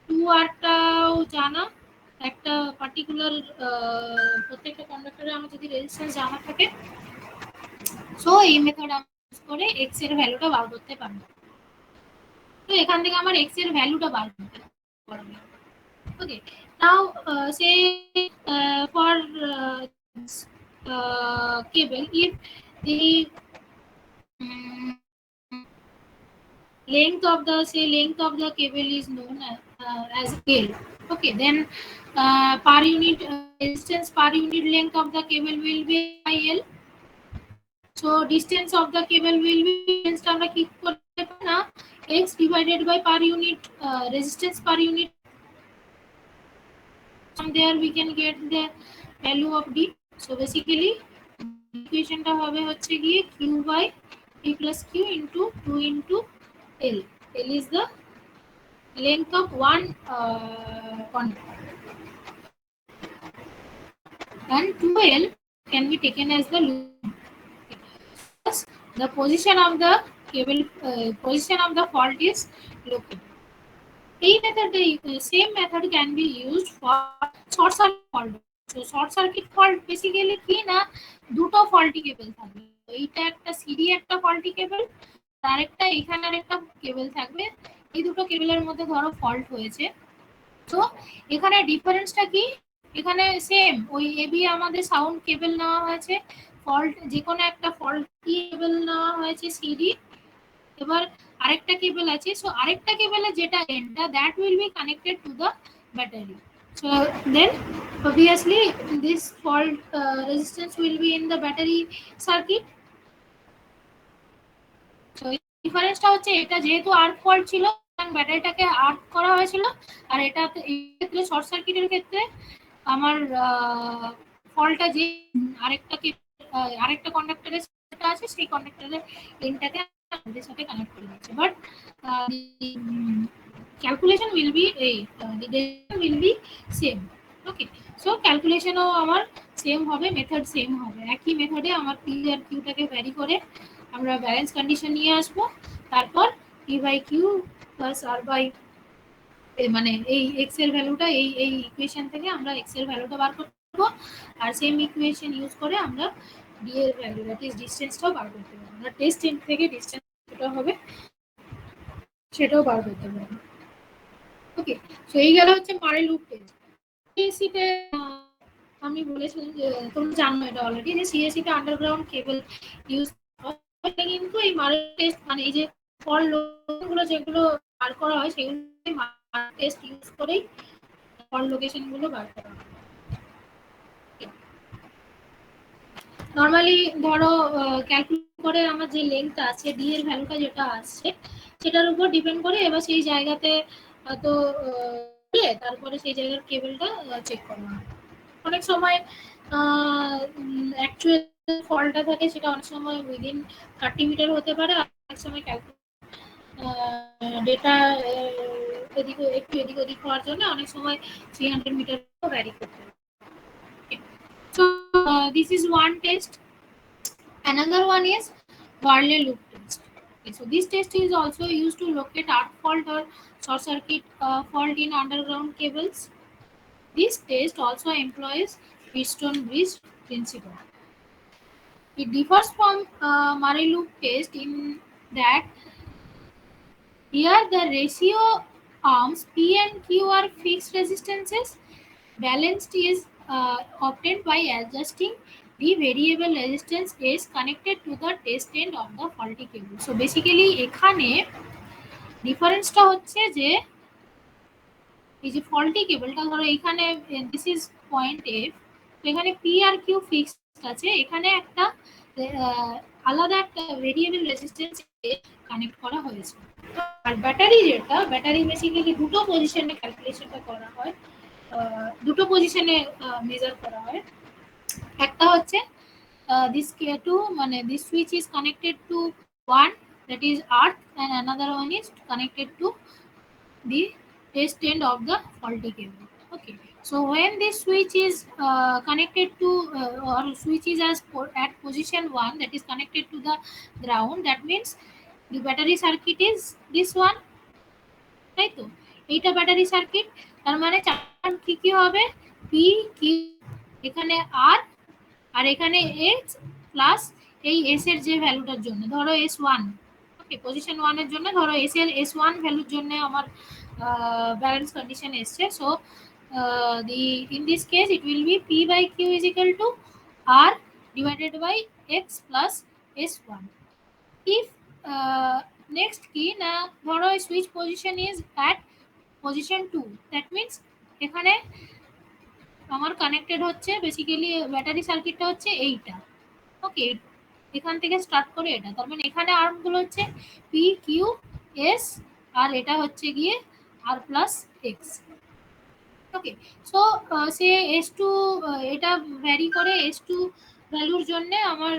2r-টাও জানা, একটা particular প্রত্যেকটা কন্ডাক্টরে আমার যদি রেজিস্ট্যান্স জানা থাকে, সো এই মেথড আমরা ইউজ করে এক্স এর ভ্যালুটা বার করতে পারবো। তো এখান থেকে আমার এক্স এর ভ্যালুটা বার করতে পারবো। ওকে, নাও সে for cable, if the length of the cable is known as L. Okay, then per unit resistance per unit length of the cable will be IL. So distance of the cable will be distance আমরা কি করতে পারি না, x divided by per unit resistance per unit. From there we can get the value of D. So basically ইকুয়েশনটা হবে হচ্ছে গিয়ে q by p plus q into 2 into L. L is the length of one conductor, and 2L can be taken as the loop. The position of the cable, position of the fault is located. এই মেথডে same method can be used for short circuit fault. So short circuit fault basically কি না, দুটো faulty কেবল থাকবে, এইটা একটা CD একটা faulty কেবল, আর একটা এখানে একটা কেবল থাকবে, এই দুটো কেবলের মধ্যে ধরো ফল্ট হয়েছে। তো এখানে ডিফারেন্সটা কি, এখানে সেম ওই এবি আমাদের সাউন্ড কেবল নেওয়া হয়েছে, ফল্ট যে কোনো একটা ফল্ট কেবল নেওয়া হয়েছে সিডি, এবার আরেকটা কেবল আছে, সো আরেকটা কেবলে যেটা এন্ডটা that will be connected to the battery. So then obviously this fault resistance will be in the battery circuit. So ডিফারেন্সটা হচ্ছে এটা যেহেতু আর্ক ফল্ট ছিল ব্যাটারিটাকে আর্ক করা হয়েছিল, আর এটা এই ক্ষেত্রে শর্ট সার্কিটের ক্ষেত্রে আমার ফল্টটা যে আরেকটা কন্ডাক্টরের সাথে আছে সেই কন্ডাক্টরের এন্ডটাকে আমাদের সাথে কানেক্ট করে দিচ্ছে, but calculation will be will be same. Okay, so ক্যালকুলেশনও আমার সেম হবে, মেথড সেম হবে, একই মেথডে আমার পি আর কিউটাকে ভ্যারি করে আমরা ব্যালেন্স কন্ডিশন নিয়ে আসবো, তারপর P by Q plus R by মানে এই এক্স এর ভ্যালুটা এই ইকুয়েশন থেকে আমরা এক্স এর ভ্যালুটা বার করব, আর সেম ইকুয়েশন ইউজ করে আমরা ডি এর ভ্যালু দ্যাট ইজ ডিসটেন্সটাও বার করতে পারবো, আমরা টেস্ট এন্ড থেকে ডিসটেন্স যেটা হবে সেটাও বার করতে পারবো। ওকে, সো এই গেল হচ্ছে মারে লুপ টেস্ট। সিএসসিতে আমি বলেছিলাম যে তোমরা জানো এটা অলরেডি যে সিএসসিতে আন্ডারগ্রাউন্ড কেবল ইউজ কিন্তু এই মারে টেস্ট মানে এই যে ফল লোকেশনগুলো যেগুলো বার করা হয় সেগুলো টেস্ট ইউজ করেই ফল লোকেশনগুলো বার করা হয়। নর্মালি ধরো ক্যালকুলেট করে আমার যে লেন্থ আছে ডি এর ভ্যালুটা যেটা আসছে সেটার উপর ডিপেন্ড করে এবার সেই জায়গাতে হয়তো তারপরে সেই জায়গার কেবলটা চেক করা হয়। অনেক সময় অ্যাকচুয়াল ফলটা থাকে সেটা অনেক সময় উইদিন 30 মিটার হতে পারে, অনেক সময় ডেটা একটু এদিক ওদিক হওয়ার জন্য অনেক সময় 300 মিটার ভ্যারি করতে পারে। So this is one test. Another one is Warley loop test. Okay, so this test is also used to locate arc fault or short circuit fault in underground cables. This test also employs Wheatstone bridge principle. It differs from Murray loop test in that here the ratio arms P and Q are fixed resistances. Balanced is obtained by adjusting the variable resistance is connected to the test end of the faulty cable. So basically এখানে ডিফারেন্সটা হচ্ছে যে এই যে faulty কেবলটা ধরো এখানে this is point F, তো এখানে পি আর কিউ ফিক্সড আছে, এখানে একটা আলাদা একটা ভেরিয়েবল রেজিস্ট্যান্স কানেক্ট করা হয়েছে। আর ব্যাটারি যেটা, ব্যাটারি বেসিক্যালি দুটো পজিশনে ক্যালকুলেশনটা করা হয়, দুটো পজিশনে মেজার করা হয়। একটা হচ্ছে this K2 মানে this switch is connected to one, that is earth, and another one is connected to the test end of the faulty cable. Okay, so when this switch is connected to or switch is at position 1, that is connected to the ground, that means the battery circuit is this one, তাই তো? এইটা battery circuit, তার মানে চার কি কি হবে, P Q, এখানে আর, আর এখানে এক্স প্লাস এই এস এর যে ভ্যালুটার জন্য ধরো এস ওয়ান, ওকে পজিশন ওয়ান এর জন্য ধরো এস এর এস ওয়ান ভ্যালুর জন্য আমার ব্যালেন্স কন্ডিশন এসছে। So the in this case it will be P by Q is equal to R divided by X plus S one. If next কি না, ধরো switch position is at position two, that means এখানে আমার connected হচ্ছে basically battery সার্কিটটা হচ্ছে এইটা, ওকে এখান থেকে স্টার্ট করে এটা, তার মানে এখানে আর্মগুলো হচ্ছে পি কিউ এস, আর এটা হচ্ছে গিয়ে R plus X. Okay, so say S two, এটা ভ্যারি করে এস টু ভ্যালুর জন্য আমার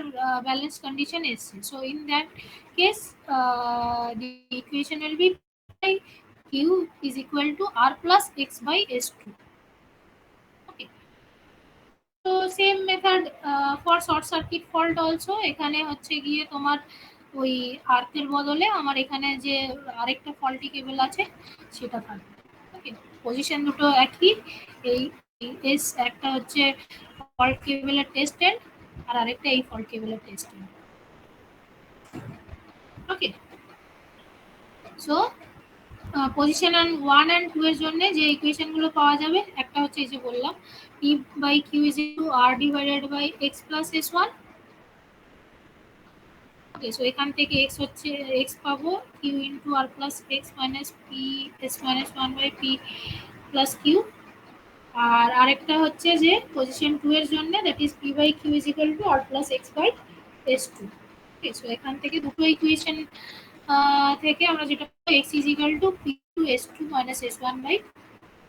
ব্যালেন্স কন্ডিশন এসছে। So in that case the equation will be Q is equal to R plus X by S two. Okay, তো same method for short circuit fault also, এখানে হচ্ছে গিয়ে তোমার ওই আর্থের বদলে আমার এখানে যে আরেকটা ফল্টি কেবল আছে সেটা থাকবে। ওকে, পজিশন দুটো একই, এই এস একটা হচ্ছে ফল্ট কেবলের টেস্ট এন্ড আর আরেকটা এই ফল্ট কেবলের test end. Okay, so position one and two এর জন্য যে ইকুয়েশন গুলো পাওয়া যাবে, একটা হচ্ছে এই যে বললাম P by Q is to R divided by X plus S one. Okay, so এখান থেকে এক্স হচ্ছে এক্স পাবো Q into R plus X minus P S minus one by P plus Q. আর আরেকটা হচ্ছে যে পজিশন টু এর জন্য, that is P by Q is equal to R plus X by S two. Okay, so এখান থেকে দুটো equation থেকে আমরা যেটা x is equal to P two S two minus S one by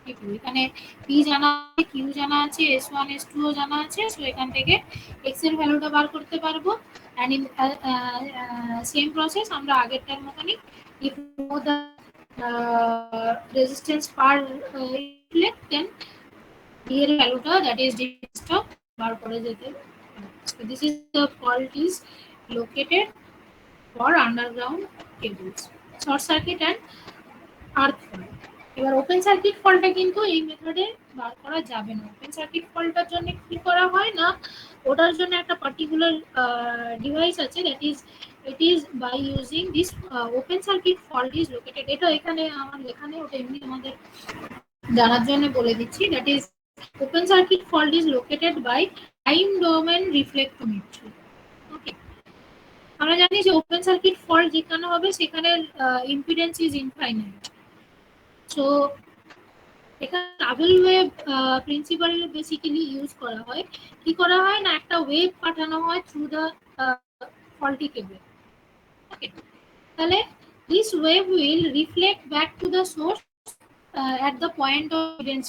P two, এখানে P জানা আছে, Q জানা আছে, এস ওয়ান এস টু ও জানা আছে। সো এখান থেকে এক্স এর ভ্যালুটা বার করতে পারবো। and in same process আমরা আগেরটার মতনই if you know the resistance per reflect, then এর ভ্যালুটা that is ডিস্টেন্সটা বার করে যেতে পারে। So this is the fault is located for underground cables, short circuit and earth fault. এবার ওপেন সার্কিট ফলটা কিন্তু এই মেথডে বার করা যাবে না। ওপেন সার্কিট ফলটার জন্য কি করা হয় না, ওটার জন্য একটা পার্টিকুলার ডিভাইস আছে, that is it is by using this open circuit fault is located, এটা এখানে আমার লেখানে, ওটা এমনি আমাদের জানার জন্য বলে দিচ্ছি। That is open circuit fault is located by time domain reflectometry. Okay, আমরা জানি যে ওপেন সার্কিট ফল্ট যেখানে হবে সেখানে ইম্পিডেন্স ইজ ইনফাইনাইট। সো এখানে double wave principle basically use করা হয়। কি করা হয় না, একটা ওয়েভ পাঠানো হয় থ্রু দ্য ফল্টি কেবল। ওকে, তাহলে this wave will reflect back to the source at the point of impedance.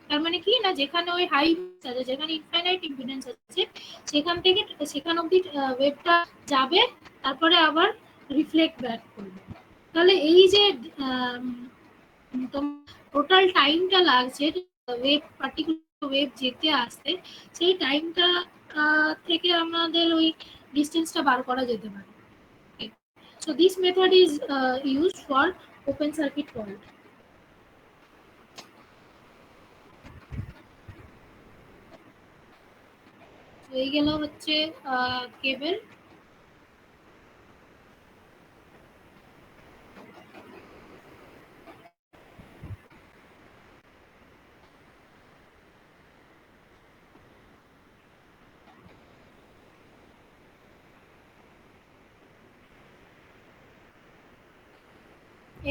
তার মানে কি না, যেখানে ওই হাই আছে, যেখানে ইনফাইনাইট ইম্পিডেন্স আছে, সেখান থেকে সেখান অবধি ওয়েভটা যাবে, তারপরে আবার রিফ্লেক্ট ব্যাক করবে। তাহলে এই যে টোটাল টাইমটা লাগছে ওয়েভ, পার্টিকুলার ওয়েভ যেতে আসতে, সেই টাইমটা থেকে আমাদের ওই ডিস্টেন্সটা বার করা যেতে পারে। So this method is used for open circuit fault. এই গেল হচ্ছে কেবল।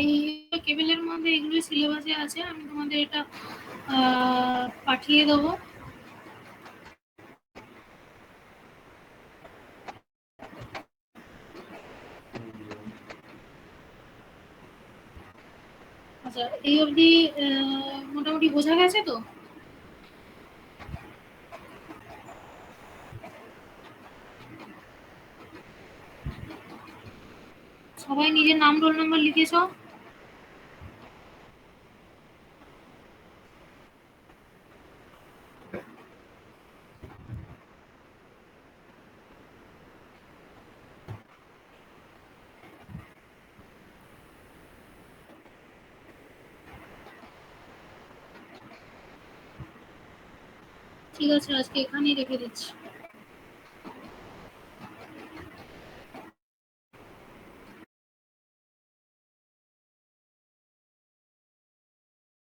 এই কেবেলের মধ্যে এগুলো সিলেবাসে আছে, আমি তোমাদের এটা পাঠিয়ে দেবো। আচ্ছা, এই অবধি মোটামুটি বোঝা গেছে তো? সবাই নিজের নাম রোল নাম্বার লিখেছো? ঠিক আছে, আজকে এখানেই রেখে দিচ্ছি।